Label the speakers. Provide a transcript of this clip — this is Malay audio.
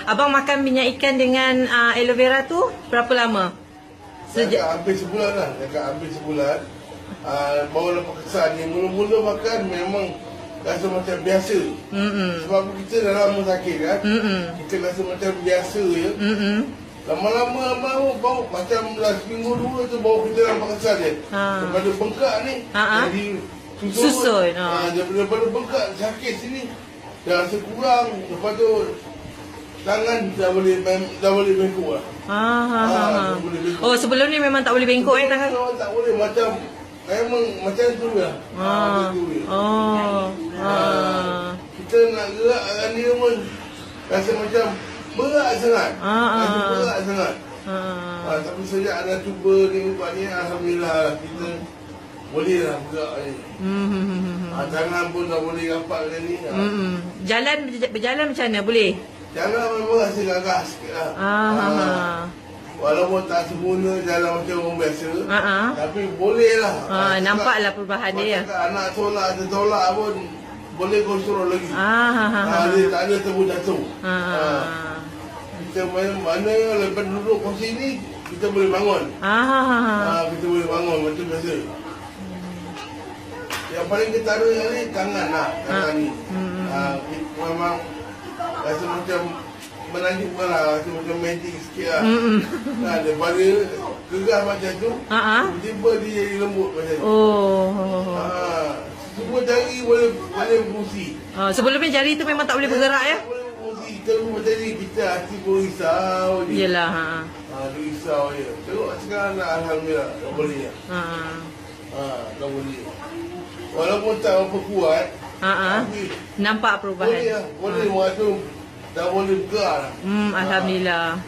Speaker 1: Abang makan minyak ikan dengan aloe vera tu berapa lama?
Speaker 2: Dekat hampir sebulan lah. Dekat hampir sebulan. Baru lepas kesan ni. Mula-mula makan memang rasa macam biasa. Sebab kita dah lama sakit kan. Kita rasa macam biasa je. Lama-lama baru macam dah seminggu dua tu baru kita nampak kesan je. Daripada bengkak ni jadi susun. Daripada bengkak sakit sini dah rasa kurang. Lepas tu tangan dah boleh bengkok lah.
Speaker 1: Oh, sebelum ni memang tak boleh bengkok tangan?
Speaker 2: Tak boleh, memang macam tu lah. Kita nak gerak dengan dia pun rasa macam berat sangat. Berat sangat. Tapi sejak ada cuba ni buat ni, alhamdulillah kita boleh lah bergerak ni. Tangan pun dah boleh rapat macam ni.
Speaker 1: Berjalan macam mana? Boleh?
Speaker 2: Jalan memang rasa gagah sikit lah. Walaupun tak sempurna jalan macam orang biasa, tapi boleh lah.
Speaker 1: Nampaklah perubahan dia.
Speaker 2: Anak tolak pun boleh kontrol lagi. Dia tak ada tebu jatuh. Kita mana lepas duduk kursi ni, kita boleh bangun. Kita boleh bangun macam biasa. Yang paling ketara ni tangan lah. Tangan ni. Memang rasa macam menanjukkan lah, rasa macam magic sikit lah. Daripada gegar macam tu, tiba-tiba dia jadi lembut macam tu. Semua jari boleh berfungsi.
Speaker 1: Sebelum ni jari tu memang tak boleh bergerak ya?
Speaker 2: Tak boleh berfungsi. Terus macam ni, kita hati pun risau je.
Speaker 1: Yelah.
Speaker 2: Risau je. Terus sekarang nak alhamdulillah, dah boleh lah. Dah boleh. Walaupun tak berapa kuat, tapi
Speaker 1: nampak perubahan.
Speaker 2: boleh lah. Boleh, waktu dah boleh bergerak lah.
Speaker 1: Alhamdulillah.